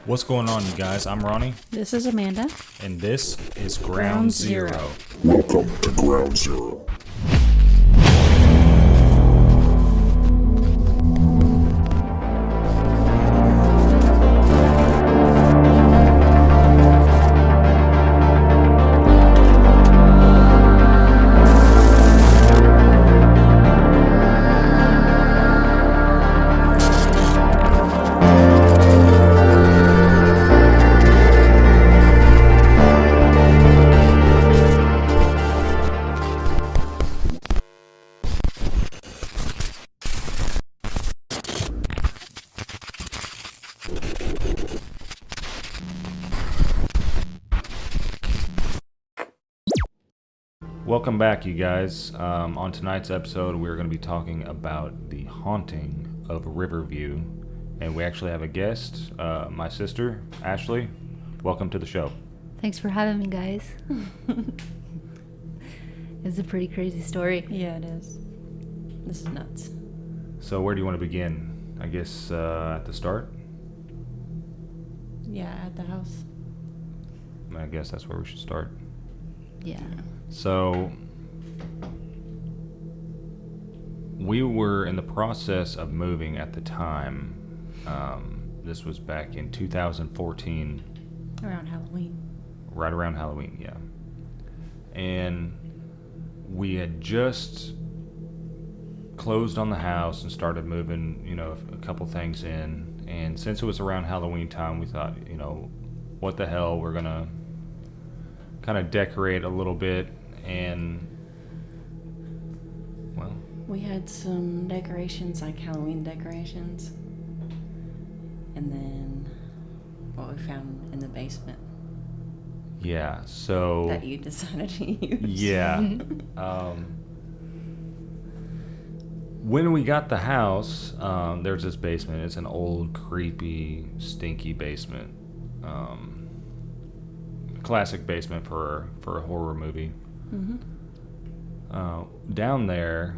What's going on, you guys? I'm Ronnie, This is Amanda. and this is Ground Zero. Welcome to Ground Zero. Welcome back, you guys. On tonight's episode, we're going to be talking about the haunting of Riverview, and we actually have a guest, my sister, Ashley. Welcome to the show. Thanks for having me, guys. It's a pretty crazy story. Yeah, it is. This is nuts. So where do you want to begin? I guess at the start? Yeah, at the house. I guess that's where we should start. Yeah. So, we were in the process of moving at the time. This was back in 2014. Around Halloween. Right around Halloween, yeah. And we had just closed on the house and started moving, a couple things in. And since it was around Halloween time, we thought, what the hell, we're going to kind of decorate a little bit. And, well, We had some decorations, like Halloween decorations. And then what we found in the basement yeah, so... that you decided to use. Yeah. When we got the house, there's this basement. It's an old, creepy, stinky basement. Classic basement for a horror movie. Mm-hmm. Down there,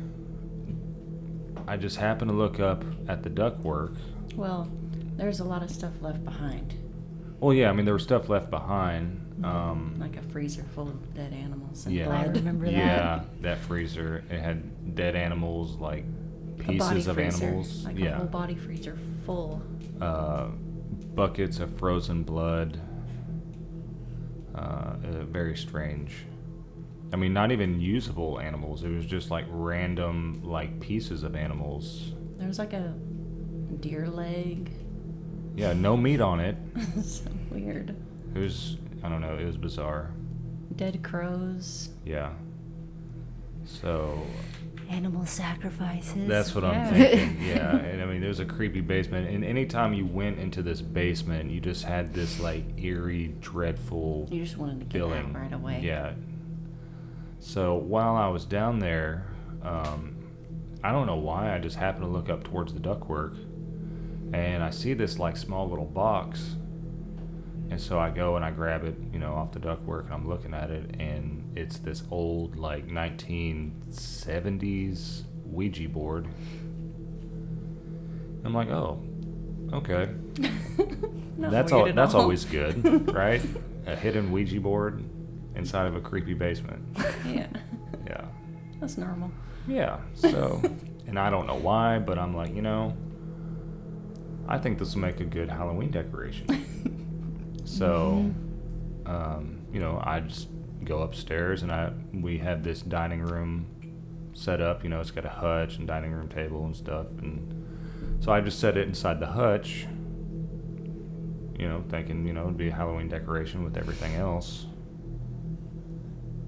I just happened to look up at the ductwork. Well, there's a lot of stuff left behind. Well, yeah, I mean, there was stuff left behind. Like a freezer full of dead animals and Yeah. I blood. remember that. Yeah, that freezer. It had dead animals, like A body pieces of freezer, animals. like Yeah. a whole body freezer full. Buckets of frozen blood. Very strange. I mean, not even usable animals. It was just like random, like pieces of animals. There was like a deer leg. Yeah, no meat on it. So weird. It was, I don't know, it was bizarre. Dead crows. Yeah. So Animal sacrifices. that's what Yeah. I'm thinking. Yeah, and I mean, there's a creepy basement, and anytime you went into this basement, you just had this like eerie, dreadful You just wanted to get feeling. out right away. Yeah. So while I was down there, I don't know why, I just happened to look up towards the ductwork, and I see this like small little box, and so I go and I grab it, off the ductwork, and I'm looking at it, and it's this old like 1970s Ouija board. I'm like, oh, okay. Not That's weird all. at That's all. always good, right? A hidden Ouija board inside of a creepy basement. Yeah, Yeah, that's normal. yeah. So, and I don't know why, but I'm like, I think this will make a good Halloween decoration. So, I just go upstairs, and we had this dining room set up. It's got a hutch and dining room table and stuff, and so I just set it inside the hutch. Thinking, it'd be a Halloween decoration with everything else.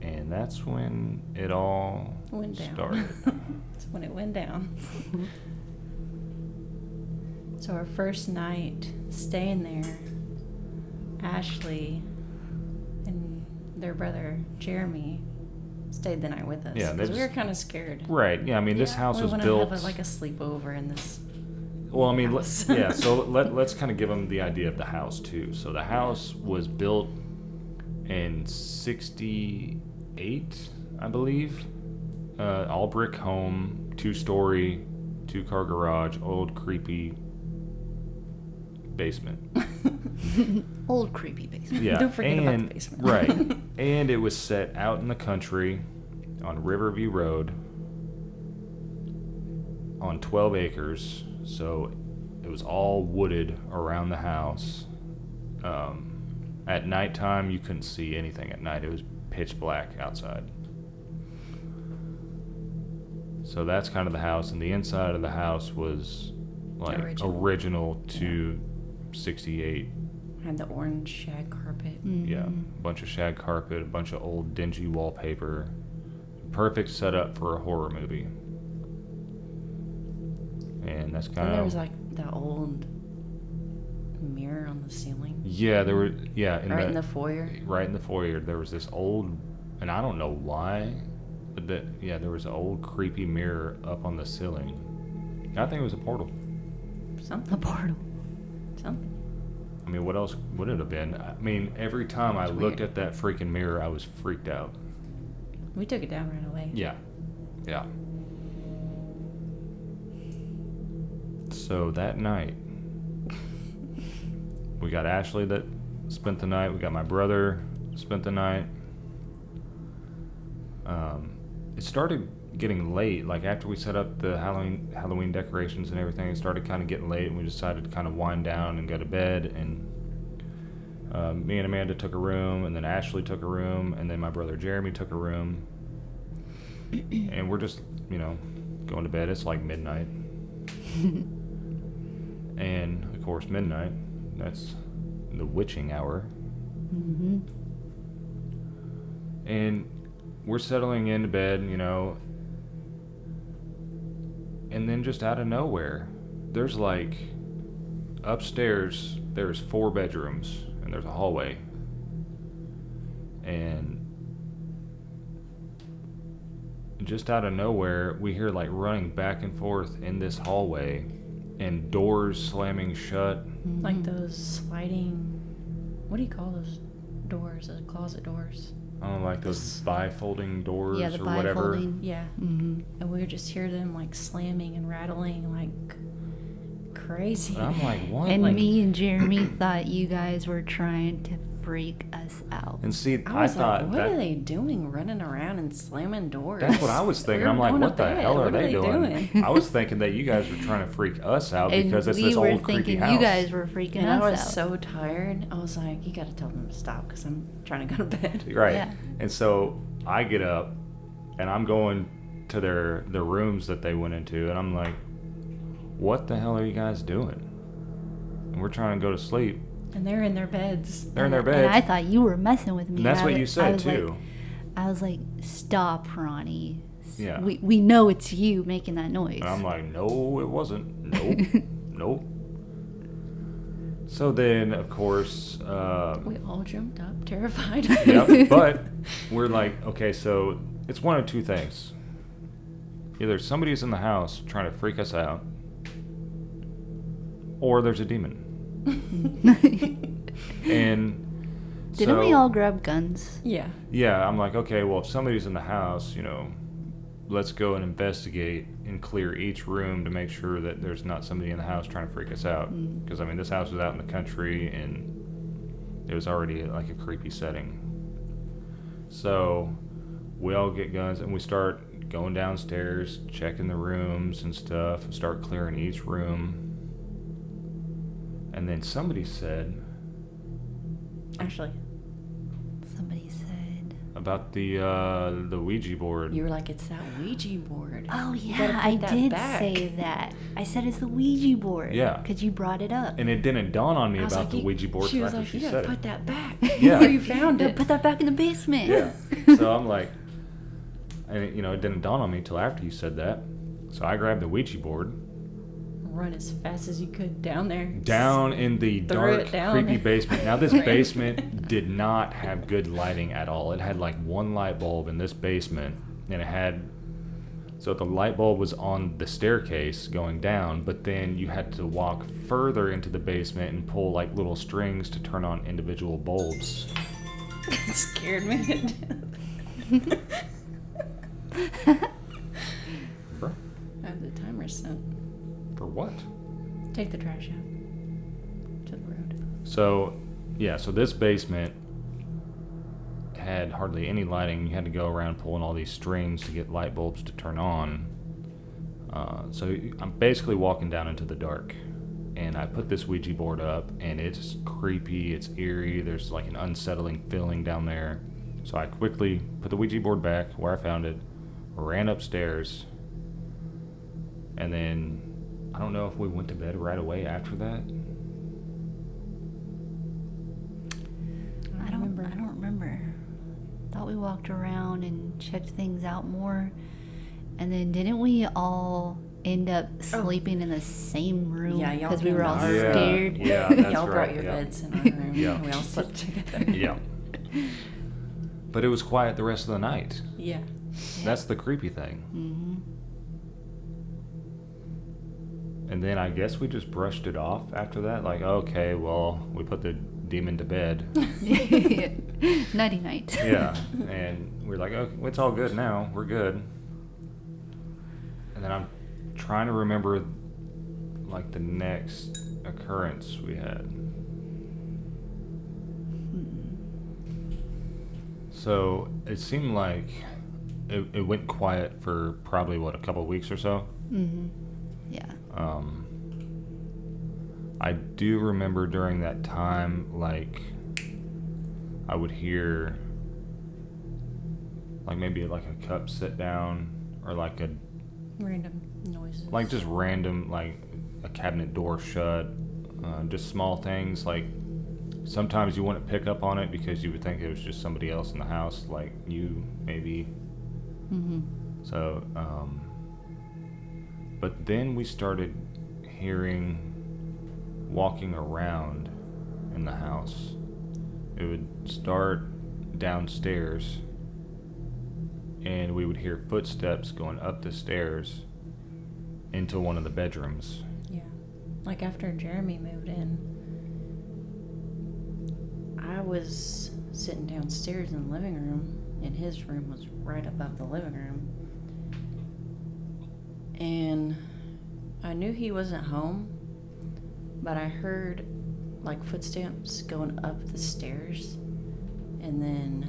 And that's when it all Went down. started. That's when it went down. So our first night staying there, Ashley and their brother Jeremy stayed the night with us. Yeah, they 'cause we were just- kind of scared. Right, yeah, I mean, this house we was wanna built... have like a sleepover in this. Well, I mean, house. so let's kind of give them the idea of the house, too. So the house was built in 68, I believe. All brick home, 2-story, 2-car garage, old creepy basement. Old creepy basement. Yeah, Don't forget about the basement. Right, and it was set out in the country on Riverview Road on 12 acres, so it was all wooded around the house. At nighttime, you couldn't see anything at night. It was pitch black outside. So that's kind of the house, and the inside of the house was like original to 68. Had the orange shag carpet. Yeah, a bunch of shag carpet, a bunch of old dingy wallpaper. Perfect setup for a horror movie. And that's kind And of... there was like the old mirror on the ceiling. Yeah, there were... Yeah, In the foyer. Right in the foyer, there was this old... And I don't know why, but there was an old creepy mirror up on the ceiling. I think it was a portal. Something. A portal. Something. I mean, what else would it have been? I mean, every time I It's looked weird. at that freaking mirror, I was freaked out. We took it down right away. Yeah. Yeah. So that night, we got Ashley that spent the night. We got my brother spent the night. It started getting late. Like after we set up the Halloween decorations and everything, it started kind of getting late, and we decided to kind of wind down and go to bed. And me and Amanda took a room, and then Ashley took a room, and then my brother Jeremy took a room. And we're just, going to bed. It's like midnight. And, of course, midnight. That's the witching hour. Mm-hmm. And we're settling into bed, and then just out of nowhere, there's like, upstairs, there's 4 bedrooms, and there's a hallway. And just out of nowhere, we hear like running back and forth in this hallway and doors slamming shut. Like those sliding, what do you call those doors? Those closet doors? I don't know, like those bifolding doors Yeah, the or whatever. bifolding. Yeah. Mm-hmm. And we would just hear them like slamming and rattling like crazy. And I'm like, what? And Like- me and Jeremy thought you guys were trying to freak us out. And see, I was thought like, what that are they doing running around and slamming doors? that's what I was thinking. We're I'm like, going to what the bed. hell are What they doing? I was thinking that you guys were trying to freak us out And because it's we this were old creepy thinking house. you guys were freaking And us I was out. so tired. I was like, you got to tell them to stop because I'm trying to go to bed. Right. Yeah. And so I get up and I'm going to the rooms that they went into, and I'm like, what the hell are you guys doing? And we're trying to go to sleep. And they're in their beds. They're in their And beds. I thought you were messing with me. And that's I what wa- you I said was too. Like, I was like, stop, Ronnie. Yeah. We know it's you making that noise. And I'm like, no, it wasn't. Nope. Nope. So then, of course, We all jumped up, terrified. yep, but we're like, okay, so it's one of two things. Either somebody's in the house trying to freak us out, or there's a demon. And Didn't so, we all grab guns? Yeah. Yeah, I'm like, okay, well, if somebody's in the house, let's go and investigate and clear each room to make sure that there's not somebody in the house trying to freak us out. Because, this house was out in the country, and it was already like a creepy setting. So we all get guns, and we start going downstairs, checking the rooms and stuff, and start clearing each room. And then somebody said Actually, Somebody said. about the Ouija board. you were like, it's that Ouija board. Oh You yeah, gotta I put that did back. say that. I said it's the Ouija board. Yeah. Because you brought it up. And it didn't dawn on me I was about like, the you- Ouija board She till was after like, she you said gotta it. put that back. Yeah. Where you found Yeah, it. put that back in the basement. Yeah. So I'm like, and it didn't dawn on me till after you said that. So I grabbed the Ouija board, Run as fast as you could down there. down in the Threw dark, it down. creepy basement. Now this Ran. basement did not have good lighting at all. It had like one light bulb in this basement, and it had, so the light bulb was on the staircase going down, but then you had to walk further into the basement and pull like little strings to turn on individual bulbs. It scared me to death. Bruh, I have the timer set. for what? Take the trash out. to the road. So, yeah, so this basement had hardly any lighting. You had to go around pulling all these strings to get light bulbs to turn on. So I'm basically walking down into the dark. And I put this Ouija board up, and it's creepy, it's eerie, there's like an unsettling feeling down there. So I quickly put the Ouija board back where I found it, ran upstairs, and then I don't know if we went to bed right away after that. I don't remember. Thought we walked around and checked things out more. And then didn't we all end up sleeping in the same room? Yeah, y'all because we were all came to our scared. Yeah, that's Y'all right. brought your yeah. beds in our room. Yeah. And we all slept together. Yeah. But it was quiet the rest of the night. Yeah. That's the creepy thing. And then I guess we just brushed it off after that. Like, okay, well, we put the demon to bed. Nighty night. Yeah. And we're like, okay, it's all good now. We're good. And then I'm trying to remember, like, the next occurrence we had. So it seemed like it went quiet for probably, what, a couple of weeks or so? Yeah. I do remember during that time, like, I would hear, like, maybe like a cup sit down, or like a, Random noises. like just random, like a cabinet door shut, just small things. Like sometimes you wouldn't pick up on it because you would think it was just somebody else in the house, like you maybe. So, but then we started hearing walking around in the house. It would start downstairs, and we would hear footsteps going up the stairs into one of the bedrooms. Yeah. Like after Jeremy moved in, I was sitting downstairs in the living room, and his room was right above the living room. And I knew he wasn't home, but I heard like footsteps going up the stairs, and then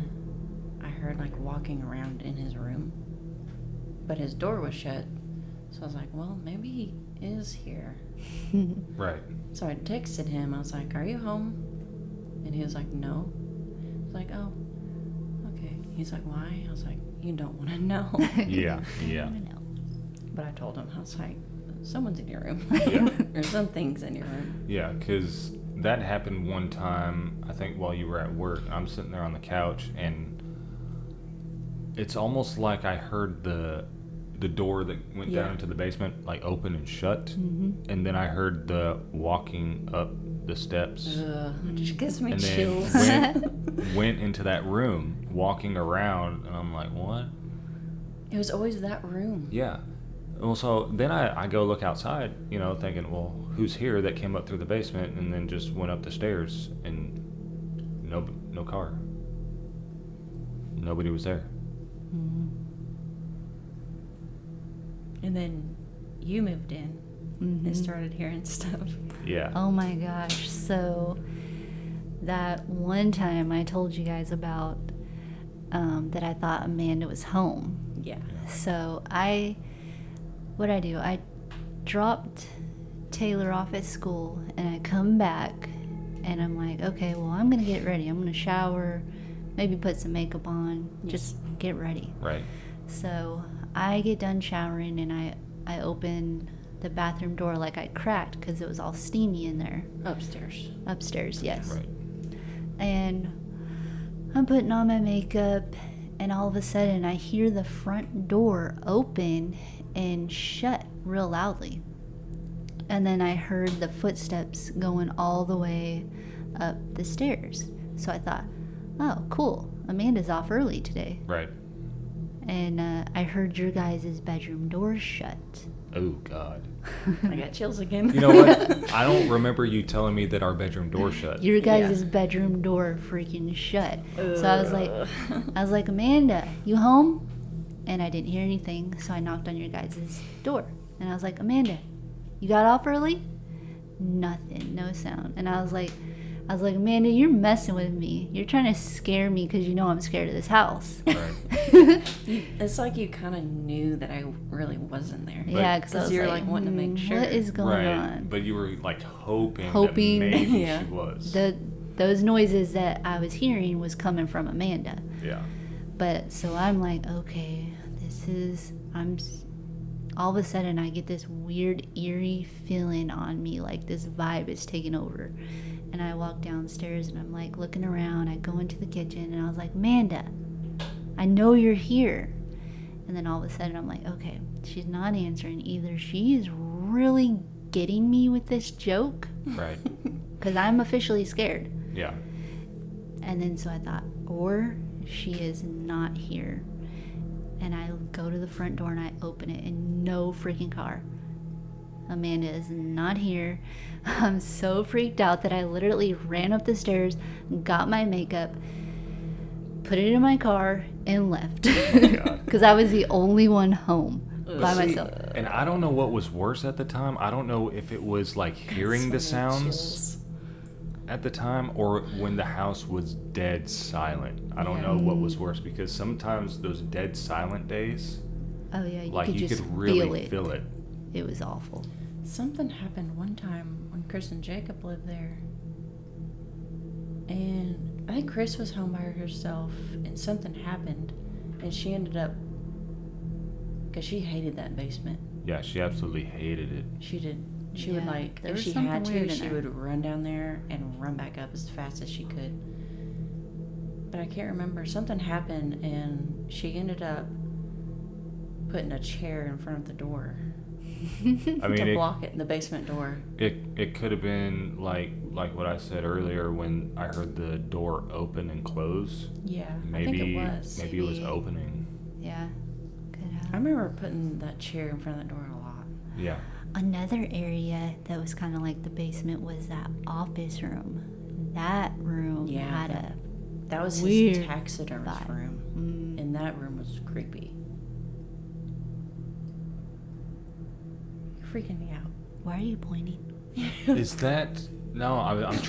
I heard like walking around in his room, but his door was shut. So I was like, well, maybe he is here. Right. So I texted him. I was like, are you home? And he was like, no. I was like, oh, okay. He's like, why? I was like, you don't want to know. Yeah. Yeah. I know. But I told him, I was like, someone's in your room. Yeah. Or something's in your room. Yeah, because that happened one time, I think, while you were at work. I'm sitting there on the couch, and it's almost like I heard the door that went down into the basement, like, open and shut. And then I heard the walking up the steps. It just gives me And then chills. went into that room, walking around, and I'm like, what? It was always that room. Yeah. Well, so then I go look outside, you know, thinking, well, who's here that came up through the basement and then just went up the stairs, and no car. Nobody was there. And then you moved in and started hearing stuff. Yeah. Oh my gosh. So that one time I told you guys about that I thought Amanda was home. Yeah. So what I do, I dropped Taylor off at school, and I come back, and I'm like, okay, well, I'm going to get ready. I'm going to shower, maybe put some makeup on, just get ready. Right. So I get done showering, and I open the bathroom door like I cracked because it was all steamy in there. Upstairs, yes. Right. And I'm putting on my makeup, and all of a sudden I hear the front door open and shut real loudly. And then I heard the footsteps going all the way up the stairs. So I thought, oh, cool, Amanda's off early today. Right. And I heard your guys' bedroom door shut. Oh, God. I got chills again. You know what? I don't remember you telling me that our bedroom door shut. Your guys' bedroom door freaking shut. So I was like, Amanda, you home? And I didn't hear anything, so I knocked on your guys' door. And I was like, Amanda, you got off early? Nothing, no sound. And I was like, Amanda, you're messing with me. You're trying to scare me because you know I'm scared of this house. Right. It's like you kind of knew that I really wasn't there. Yeah, because I was you're like, wanting to make sure. what is going Right. on? But you were like hoping Hoping. that maybe Yeah. she was. Those noises that I was hearing was coming from Amanda. Yeah. But so I'm like, okay, all of a sudden I get this weird eerie feeling on me, like this vibe is taking over. And I walk downstairs and I'm like looking around. I go into the kitchen and I was like, Amanda, I know you're here. And then all of a sudden I'm like, okay, she's not answering. Either she is really getting me with this joke, Right. because I'm officially scared. Yeah. And then so I thought, or she is not here. And I go to the front door and I open it, and no freaking car. Amanda is not here. I'm so freaked out that I literally ran up the stairs, got my makeup, put it in my car, and left. God. Because I was the only one home by See, myself. And I don't know what was worse at the time. I don't know if it was like hearing the sounds at the time or when the house was dead silent. I don't know what was worse, because sometimes those dead silent days, Oh yeah, you like could you just could really feel it. It was awful. Something happened one time when Chris and Jacob lived there. And I think Chris was home by herself, and something happened. And she ended up, because she hated that basement. Yeah, she absolutely hated it. She did. She Yeah, would like, there if was she something had weird to, in she there. would run down there and run back up as fast as she could. But I can't remember. Something happened, and she ended up putting a chair in front of the door I mean, to block it, the basement door. it could have been like what I said earlier when I heard the door open and close. Yeah, Maybe I think it was. maybe it was Maybe. opening. Yeah. Could I have. remember putting that chair in front of the door a lot. Yeah. Another area that was kind of like the basement was that office room. That room Yeah, had a That was Weird his taxidermist vibe. room. And that room was creepy. You're freaking me out. Why are you pointing? Is that no? I'm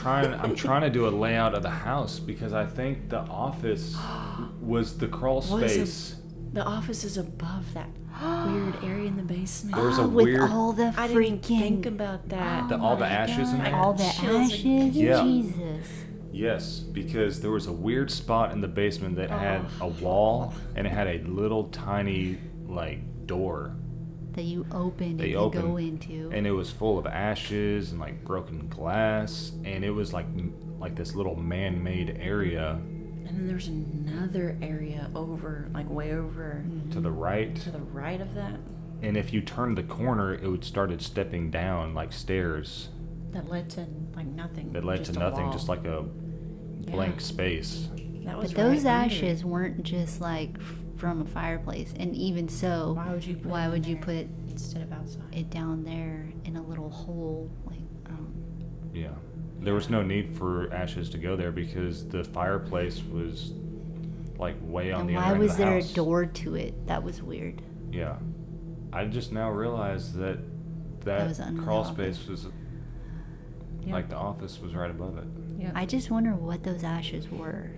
trying to do a layout of the house because I think the office was the crawl Was space. The office is above that weird area in the basement. There was a with weird all the I didn't even freaking think about that. all the my ashes in God. there? All the Chills ashes. Yeah. Jesus. Yes, because there was a weird spot in the basement that had a wall and it had a little tiny like door, That you opened They and you opened, go into. and it was full of ashes and like broken glass, and it was like this little man-made area And then there's another area over, like way over to the right. to the right of that And if you turned the corner, it would started stepping down like stairs that led to like nothing. that led just to a nothing, wall. just like a blank Yeah. space. That was But those right under. ashes weren't just like from a fireplace. And even so, Why would you? Put why it in would you there put instead of outside? it down there in a little hole? Like, Yeah. There was no need for ashes to go there because the fireplace was like way on and the why other end was of the there house. a door to it? That was weird. Yeah. I just now realized that was under the crawl office. space was Yeah. like the office was right above it. Yeah. I just wonder what those ashes were.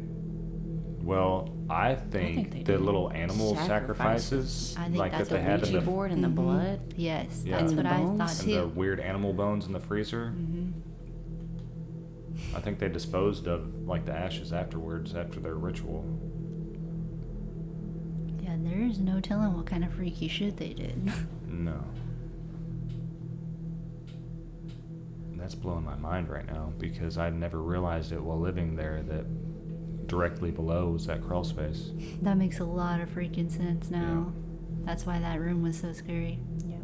Well, I think they think the did little animal sacrifices. sacrifices, I think like that's that they a had in Ouija the board and the Mhm. blood. Yes, Yeah. that's And what the I bones. thought and the too. weird animal bones in the freezer. Hmm. I think they disposed of like the ashes afterwards after their ritual. Yeah, there is no telling what kind of freaky shit they did. No. That's blowing my mind right now because I'd never realized it while living there that directly below was that crawl space. That makes a lot of freaking sense now. That's why that room was so scary. Yeah.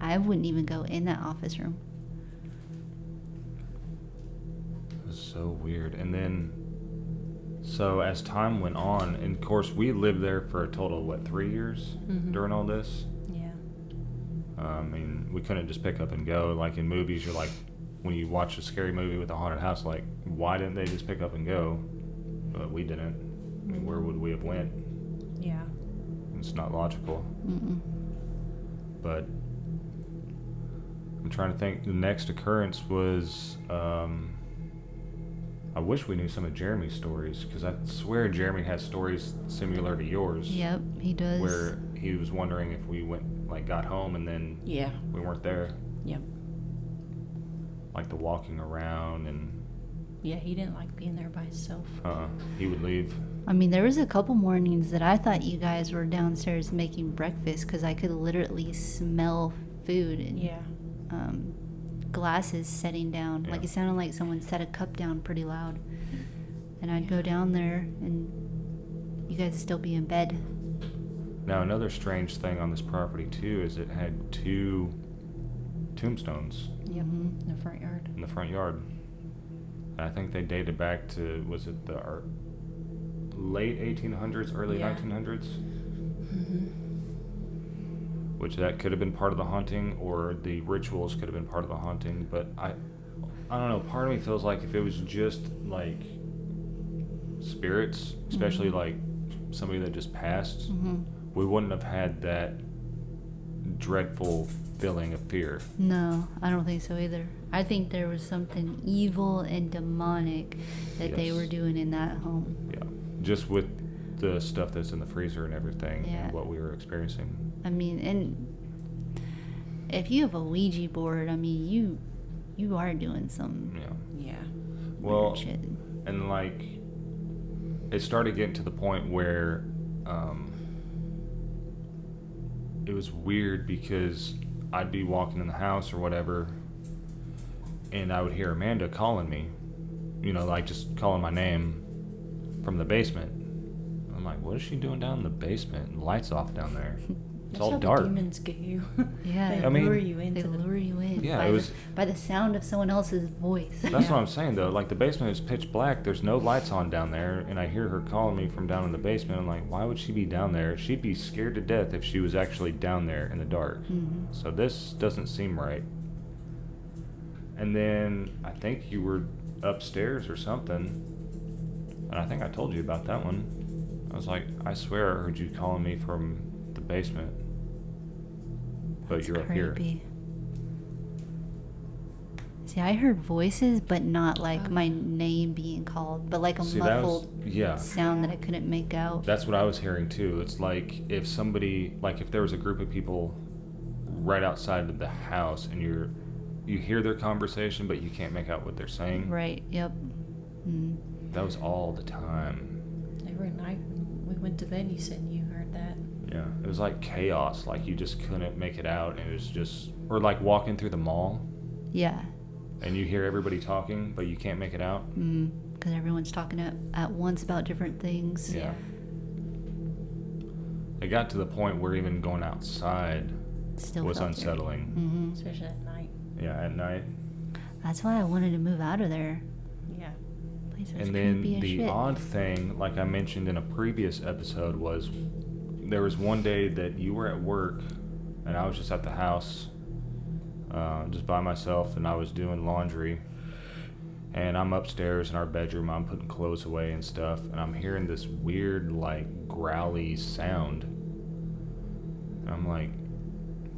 I wouldn't even go in that office room. It was so weird. And then, so as time went on, and of course we lived there for a total of what, 3 years Mhm. during all this? Yeah. I mean, we couldn't just pick up and go. Like in movies, you're like, when you watch a scary movie with a haunted house, like, why didn't they just pick up and go? But we didn't. I mean, where would we have went? Yeah. It's not logical. Mm-mm. But, I I'm trying to think. The next occurrence was, I wish we knew some of Jeremy's stories, because I swear Jeremy has stories similar to yours. Yep, he does. Where he was wondering if we got home and then Yeah. we weren't there. Yep. Like the walking around and Yeah, he didn't like being there by himself. he would leave. I mean, there was a couple mornings that I thought you guys were downstairs making breakfast because I could literally smell food and Yeah. glasses setting down. Yeah. Like it sounded like someone set a cup down pretty loud. And I'd go down there and you guys would still be in bed. Now, another strange thing on this property, too, is it had 2 tombstones Yep. In the front yard. in the front yard. And I think they dated back to, was it the late 1800s, early Yeah. 1900s? Mm-hmm. Which that could have been part of the haunting, or the rituals could have been part of the haunting. But I don't know, part of me feels like if it was just, like, spirits, especially, like, somebody that just passed, we wouldn't have had that dreadful feeling of fear. No, I don't think so either. I think there was something evil and demonic that they Yes. were doing in that home. Yeah, just with the stuff that's in the freezer and everything, Yeah. and what we were experiencing. I mean, and if you have a Ouija board, I mean, you are doing some Yeah. Yeah. Well, weird shit. and like, it started getting to the point where it was weird because I'd be walking in the house or whatever, and I would hear Amanda calling me, you know, like just calling my name from the basement. I'm like, what is she doing down in the basement? And the lights off down there. It's That's all how dark. The demons get you. Yeah. They I mean, lure you They into lure you in Yeah, by, it was- by the sound of someone else's voice. That's what I'm saying, though. Like, the basement is pitch black. There's no lights on down there. And I hear her calling me from down in the basement. I'm like, why would she be down there? She'd be scared to death if she was actually down there in the dark. So this doesn't seem right. And then I think you were upstairs or something. And I think I told you about that one. I was like, I swear I heard you calling me from the basement. But That's you're up here. creepy. See, I heard voices, but not like my name being called, but like a See, that was, muffled yeah. sound that I couldn't make out. That's what I was hearing too. It's like if somebody, like if there was a group of people right outside of the house and you hear their conversation, but you can't make out what they're saying. Right, yep. Mm. That was all the time. Every night when we went to bed, you said you heard that. Yeah, it was like chaos. Like you just couldn't make it out. And it was just, or like walking through the mall Yeah. and you hear everybody talking, but you can't make it out. Because everyone's talking at once about different things. Yeah. It got to the point where even going outside Still was felt unsettling. Especially at night. Yeah, at night. That's why I wanted to move out of there. Yeah. Place was And then creepy as the shit. odd thing, like I mentioned in a previous episode, was there was one day that you were at work and I was just at the house, just by myself, and I was doing laundry. And I'm upstairs in our bedroom, I'm putting clothes away and stuff, and I'm hearing this weird, like, growly sound. And I'm like,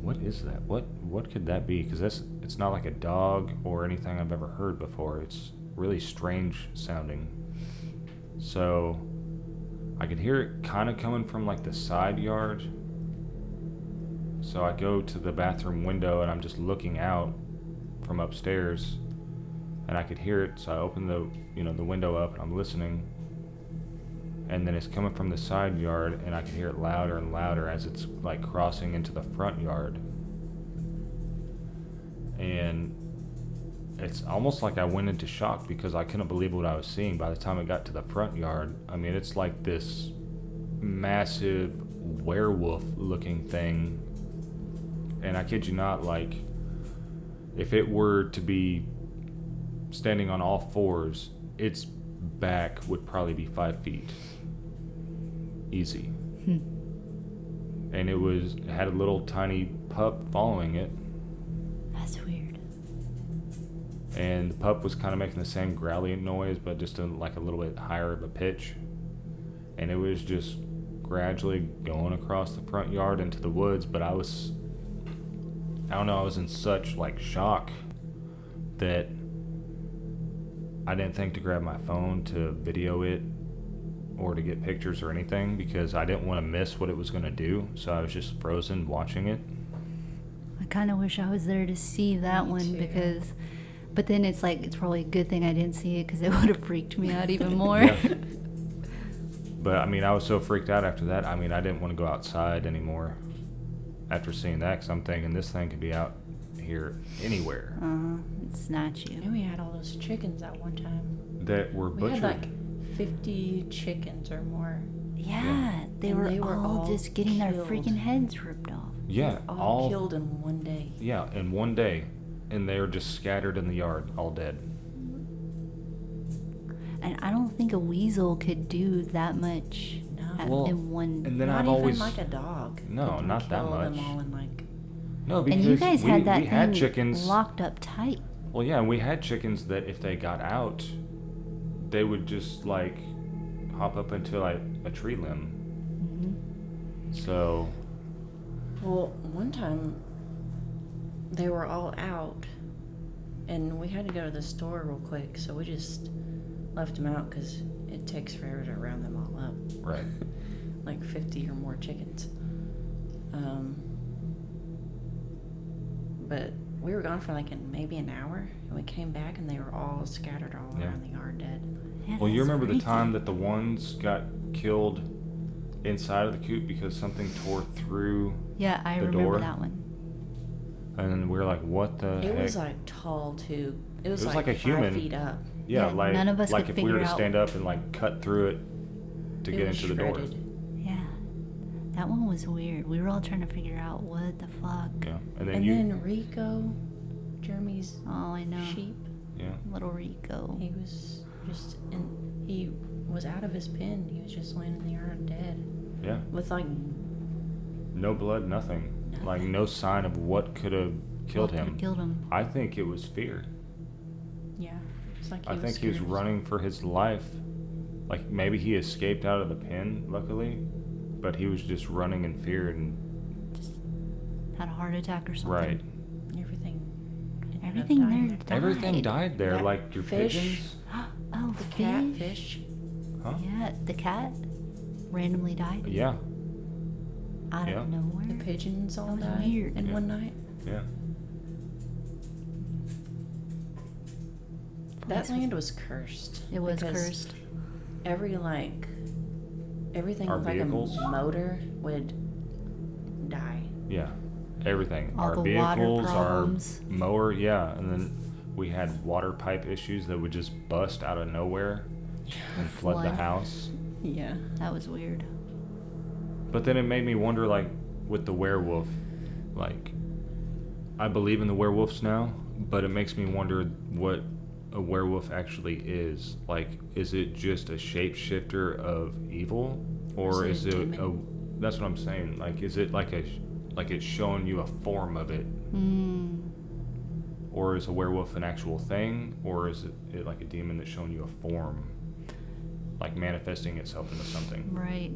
what is that? What could that be? Because it's not like a dog or anything I've ever heard before. It's really strange sounding. So I could hear it kind of coming from like the side yard. So I go to the bathroom window and I'm just looking out from upstairs, and I could hear it. So I open the window up and I'm listening, and then it's coming from the side yard, and I can hear it louder and louder as it's like crossing into the front yard. And it's almost like I went into shock because I couldn't believe what I was seeing. By the time it got to the front yard, I mean, it's like this massive werewolf looking thing. And I kid you not, like, if it were to be standing on all fours, its back would probably be 5 feet. Easy. And it had a little tiny pup following it. That's weird. And the pup was kind of making the same growly noise, but just like a little bit higher of a pitch. And it was just gradually going across the front yard into the woods, but I was I don't know, I was in such like shock that I didn't think to grab my phone to video it or to get pictures or anything because I didn't want to miss what it was going to do. So I was just frozen watching it. I kind of wish I was there to see that Me one too. because, but then it's like, it's probably a good thing I didn't see it because it would have freaked me out even more. Yeah. But I mean, I was so freaked out after that. I mean, I didn't want to go outside anymore after seeing that because I'm thinking this thing could be out here anywhere It'd snatch you. And we had all those chickens at one time. that were We butchered. had like 50 chickens or more. Yeah, they, And were, they were all all just getting their killed. freaking heads ripped off. Yeah, All killed in one day. Yeah, in one day, and they were just scattered in the yard, all dead. And I don't think a weasel could do that much No. Well, in one. And then Not I've even always like a dog. No, could not that kill them much. all in like, no because And you guys we, had that we had thing chickens. locked up tight. Well, yeah, we had chickens that if they got out, they would just like hop up into like a tree limb. So well, one time they were all out and we had to go to the store real quick, so we just left them out because it takes forever to round them all up. right, Like 50 or more chickens. But we were gone for like maybe an hour, and we came back and they were all scattered all Yeah. around the yard dead. Yeah, well, you that's remember the freaky. time that the ones got killed inside of the coop because something tore through, Yeah, I the remember door? that one. and we were like, "What the It heck?" was like tall too. It was, was like like a 5 human. feet up. yeah, Yeah, like none of us like could if we were figure to out- stand up and like cut through it to It get was into the door. shredded. Yeah, that one was weird. We were all trying to figure out what the fuck. Yeah, and then And you, then Rico, Jeremy's Oh, I know. sheep, yeah, Little Rico. he was just he was out of his pen. He was just laying in the yard dead yeah. with like No blood, nothing. Like Nothing. no sign of what could have killed What could've him. Killed him. I think it was fear. yeah. It's like I think he was scared. running for his life. Like maybe he escaped out of the pen, luckily, but he was just running in fear and Just had a heart attack or something. right. Everything. ended up Everything dying. there died. Everything died there, That like your fish. pigeons. Oh, The fish. catfish. Huh? Yeah, the cat randomly died Yeah, out Yeah. of nowhere. The pigeons all That was died weird. in Yeah. one night. yeah. That Place was- land was cursed. It was because cursed. Everything Our with like vehicles? a motor would die. Yeah, everything. All our the water vehicles, our problems. mower, yeah, and then we had water pipe issues that would just bust out of nowhere and flood the Flood. house. Yeah. That was weird. But then it made me wonder, like, with the werewolf, like, I believe in the werewolves now, but it makes me wonder what a werewolf actually is. Like, is it just a shapeshifter of evil, or Is is it a it a? demon? That's what I'm saying. Like, is it like like it's showing you a form of it, or is a werewolf an actual thing, or is it like a demon that's showing you a form, like manifesting itself into something? Right.